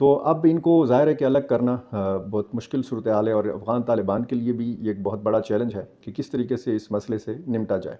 تو اب ان کو ظاہر ہے کہ الگ کرنا بہت مشکل صورتحال ہے، اور افغان طالبان کے لیے بھی یہ ایک بہت بڑا چیلنج ہے کہ کس طریقے سے اس مسئلے سے نمٹا جائے۔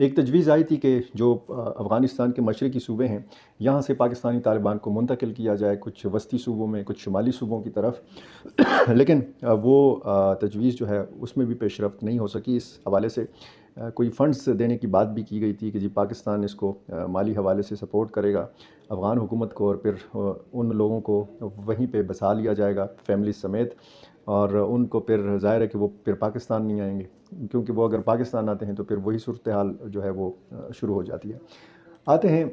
ایک تجویز آئی تھی کہ جو افغانستان کے مشرقی صوبے ہیں یہاں سے پاکستانی طالبان کو منتقل کیا جائے کچھ وسطی صوبوں میں، کچھ شمالی صوبوں کی طرف، لیکن وہ تجویز جو ہے اس میں بھی پیش رفت نہیں ہو سکی۔ اس حوالے سے کوئی فنڈز دینے کی بات بھی کی گئی تھی کہ جی پاکستان اس کو مالی حوالے سے سپورٹ کرے گا افغان حکومت کو، اور پھر ان لوگوں کو وہیں پہ بسا لیا جائے گا فیملی سمیت، اور ان کو پھر ظاہر ہے کہ وہ پھر پاکستان نہیں آئیں گے، کیونکہ وہ اگر پاکستان آتے ہیں تو پھر وہی صورتحال جو ہے وہ شروع ہو جاتی ہے۔ آتے ہیں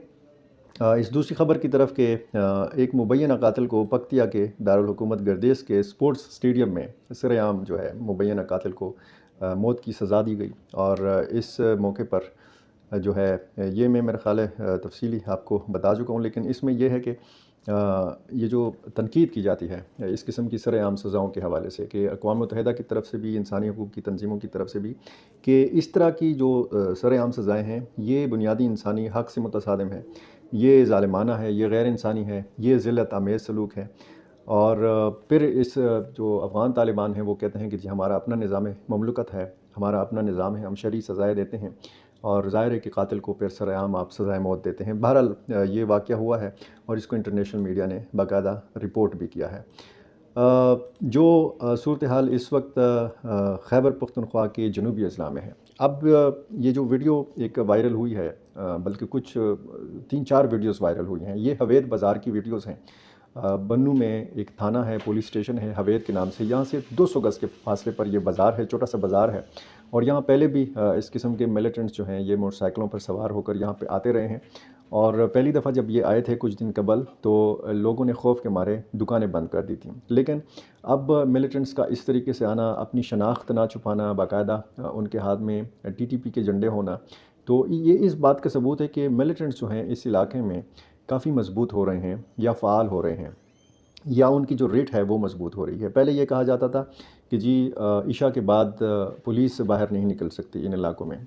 اس دوسری خبر کی طرف کہ ایک مبینہ قاتل کو پکتیا کے دارالحکومت گردیز کے سپورٹس اسٹیڈیم میں سر عام جو ہے مبینہ قاتل کو موت کی سزا دی گئی، اور اس موقع پر جو ہے یہ میں میرا خیال ہے تفصیلی آپ کو بتا چکا ہوں، لیکن اس میں یہ ہے کہ یہ جو تنقید کی جاتی ہے اس قسم کی سر عام سزاؤں کے حوالے سے، کہ اقوام متحدہ کی طرف سے بھی، انسانی حقوق کی تنظیموں کی طرف سے بھی، کہ اس طرح کی جو سر عام سزائیں ہیں یہ بنیادی انسانی حق سے متصادم ہے، یہ ظالمانہ ہے، یہ غیر انسانی ہے، یہ ذلت آمیز سلوک ہے۔ اور پھر اس جو افغان طالبان ہیں وہ کہتے ہیں کہ جی ہمارا اپنا نظام مملکت ہے، ہمارا اپنا نظام ہے، ہم شرعی سزائیں دیتے ہیں، اور ظاہر ہے کہ قاتل کو پھر سر عام آپ سزائے موت دیتے ہیں۔ بہرحال یہ واقعہ ہوا ہے اور اس کو انٹرنیشنل میڈیا نے باقاعدہ رپورٹ بھی کیا ہے۔ جو صورتحال اس وقت خیبر پختونخوا کے جنوبی اضلاع میں ہے، اب یہ جو ویڈیو ایک وائرل ہوئی ہے، بلکہ کچھ 3-4 ویڈیوز وائرل ہوئی ہیں، یہ حوید بازار کی ویڈیوز ہیں۔ بنو میں ایک تھانہ ہے، پولیس اسٹیشن ہے حوید کے نام سے، یہاں سے 200 گز کے فاصلے پر یہ بازار ہے، چھوٹا سا بازار ہے، اور یہاں پہلے بھی اس قسم کے ملیٹنٹس جو ہیں یہ موٹر سائیکلوں پر سوار ہو کر یہاں پہ آتے رہے ہیں، اور پہلی دفعہ جب یہ آئے تھے کچھ دن قبل تو لوگوں نے خوف کے مارے دکانیں بند کر دی تھیں، لیکن اب ملیٹنٹس کا اس طریقے سے آنا، اپنی شناخت نہ چھپانا، باقاعدہ ان کے ہاتھ میں TTP کے جھنڈے ہونا، تو یہ اس بات کا ثبوت ہے کہ ملیٹنٹس جو ہیں اس علاقے میں کافی مضبوط ہو رہے ہیں یا فعال ہو رہے ہیں، یا ان کی جو ریٹ ہے وہ مضبوط ہو رہی ہے۔ پہلے یہ کہا جاتا تھا کہ جی عشاء کے بعد پولیس باہر نہیں نکل سکتی ان علاقوں میں،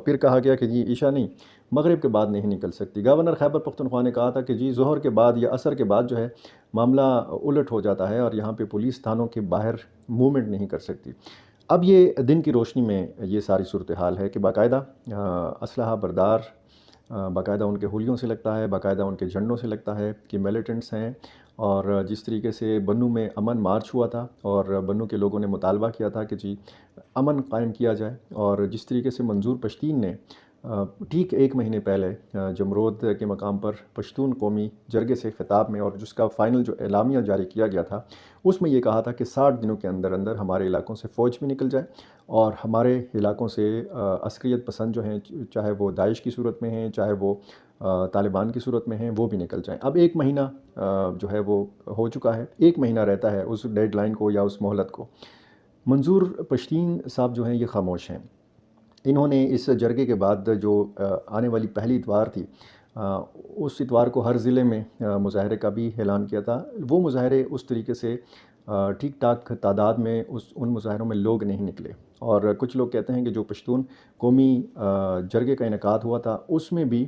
پھر کہا گیا کہ جی عشاء نہیں، مغرب کے بعد نہیں نکل سکتی۔ گورنر خیبر پختونخوا نے کہا تھا کہ جی ظہر کے بعد یا عصر کے بعد جو ہے معاملہ الٹ ہو جاتا ہے، اور یہاں پہ پولیس تھانوں کے باہر موومنٹ نہیں کر سکتی۔ اب یہ دن کی روشنی میں یہ ساری صورتحال ہے کہ باقاعدہ اسلحہ بردار باقاعدہ ان کے ہولیوں سے لگتا ہے، باقاعدہ ان کے جھنڈوں سے لگتا ہے کہ ملیٹنٹس ہیں، اور جس طریقے سے بنو میں امن مارچ ہوا تھا اور بنو کے لوگوں نے مطالبہ کیا تھا کہ جی امن قائم کیا جائے، اور جس طریقے سے منظور پشتین نے ٹھیک 1 مہینے پہلے جمرود کے مقام پر پشتون قومی جرگے سے خطاب میں، اور جس کا فائنل جو اعلامیہ جاری کیا گیا تھا اس میں یہ کہا تھا کہ 60 دنوں کے اندر اندر ہمارے علاقوں سے فوج بھی نکل جائے، اور ہمارے علاقوں سے عسکریت پسند جو ہیں، چاہے وہ داعش کی صورت میں ہیں، چاہے وہ طالبان کی صورت میں ہیں، وہ بھی نکل جائیں۔ اب 1 مہینہ جو ہے وہ ہو چکا ہے، 1 مہینہ رہتا ہے اس ڈیڈ لائن کو یا اس مہلت کو۔ منظور پشتین صاحب جو ہیں یہ خاموش ہیں، انہوں نے اس جرگے کے بعد جو آنے والی پہلی اتوار تھی، اس اتوار کو ہر ضلع میں مظاہرے کا بھی اعلان کیا تھا۔ وہ مظاہرے اس طریقے سے ٹھیک ٹھاک تعداد میں ان مظاہروں میں لوگ نہیں نکلے، اور کچھ لوگ کہتے ہیں کہ جو پشتون قومی جرگے کا انعقاد ہوا تھا اس میں بھی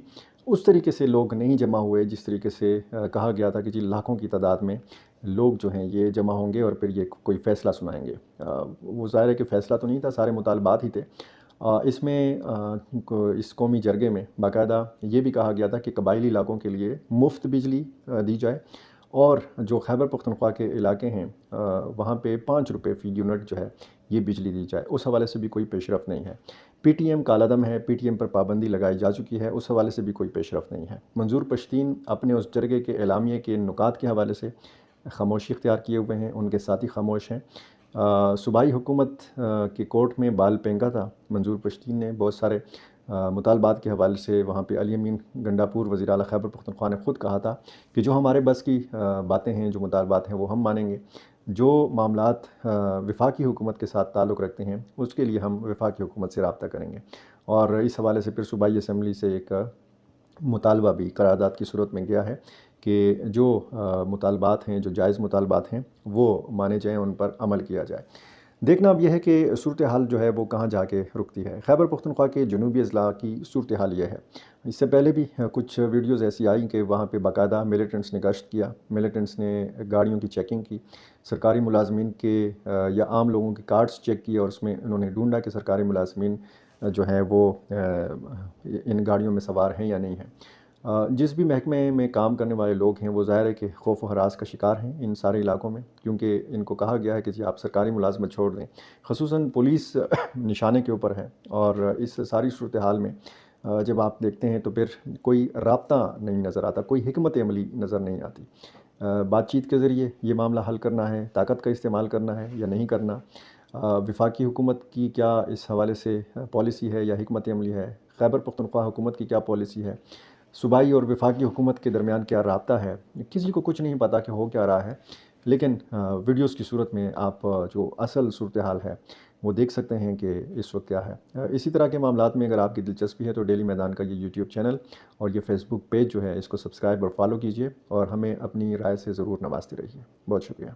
اس طریقے سے لوگ نہیں جمع ہوئے جس طریقے سے کہا گیا تھا کہ جی لاکھوں کی تعداد میں لوگ جو ہیں یہ جمع ہوں گے اور پھر یہ کوئی فیصلہ سنائیں گے۔ وہ ظاہر ہے کہ فیصلہ تو نہیں تھا، سارے مطالبات ہی تھے۔ اس میں اس قومی جرگے میں باقاعدہ یہ بھی کہا گیا تھا کہ قبائلی علاقوں کے لیے مفت بجلی دی جائے، اور جو خیبر پختونخوا کے علاقے ہیں وہاں پہ 5 روپے فی یونٹ جو ہے یہ بجلی دی جائے۔ اس حوالے سے بھی کوئی پیش رفت نہیں ہے۔ PTM کالعدم ہے، PTM پر پابندی لگائی جا چکی ہے، اس حوالے سے بھی کوئی پیش رفت نہیں ہے۔ منظور پشتین اپنے اس جرگے کے اعلامیے کے نکات کے حوالے سے خاموشی اختیار کیے ہوئے ہیں، ان کے ساتھی خاموش ہیں۔ صوبائی حکومت کے کورٹ میں بال پھینکا تھا منظور پشتین نے، بہت سارے مطالبات کے حوالے سے۔ وہاں پہ علی امین گنڈاپور وزیر اعلیٰ خیبر پختونخوا نے خود کہا تھا کہ جو ہمارے بس کی باتیں ہیں، جو مطالبات ہیں وہ ہم مانیں گے، جو معاملات وفاقی حکومت کے ساتھ تعلق رکھتے ہیں اس کے لیے ہم وفاقی حکومت سے رابطہ کریں گے۔ اور اس حوالے سے پھر صوبائی اسمبلی سے ایک مطالبہ بھی قرارداد کی صورت میں گیا ہے کہ جو مطالبات ہیں، جو جائز مطالبات ہیں وہ مانے جائیں، ان پر عمل کیا جائے۔ دیکھنا اب یہ ہے کہ صورتحال جو ہے وہ کہاں جا کے رکتی ہے۔ خیبر پختونخوا کے جنوبی اضلاع کی صورتحال یہ ہے، اس سے پہلے بھی کچھ ویڈیوز ایسی آئیں کہ وہاں پہ باقاعدہ ملیٹنٹس نے گشت کیا، ملیٹنٹس نے گاڑیوں کی چیکنگ کی، سرکاری ملازمین کے یا عام لوگوں کے کارڈز چیک کیے، اور اس میں انہوں نے ڈھونڈا کہ سرکاری ملازمین جو ہیں وہ ان گاڑیوں میں سوار ہیں یا نہیں ہیں۔ جس بھی محکمے میں کام کرنے والے لوگ ہیں وہ ظاہر ہے کہ خوف و ہراس کا شکار ہیں ان سارے علاقوں میں، کیونکہ ان کو کہا گیا ہے کہ جی آپ سرکاری ملازمت چھوڑ دیں۔ خصوصاً پولیس نشانے کے اوپر ہے، اور اس ساری صورتحال میں جب آپ دیکھتے ہیں تو پھر کوئی رابطہ نہیں نظر آتا، کوئی حکمت عملی نظر نہیں آتی۔ بات چیت کے ذریعے یہ معاملہ حل کرنا ہے، طاقت کا استعمال کرنا ہے یا نہیں کرنا، وفاقی حکومت کی کیا اس حوالے سے پالیسی ہے یا حکمت عملی ہے، خیبر پختونخوا حکومت کی کیا پالیسی ہے، صوبائی اور وفاقی حکومت کے درمیان کیا رابطہ ہے، کسی کو کچھ نہیں پتہ کہ ہو کیا رہا ہے۔ لیکن ویڈیوز کی صورت میں آپ جو اصل صورتحال ہے وہ دیکھ سکتے ہیں کہ اس وقت کیا ہے۔ اسی طرح کے معاملات میں اگر آپ کی دلچسپی ہے تو ڈیلی میدان کا یہ یوٹیوب چینل اور یہ فیس بک پیج جو ہے اس کو سبسکرائب اور فالو کیجیے، اور ہمیں اپنی رائے سے ضرور نوازتے رہیے۔ بہت شکریہ۔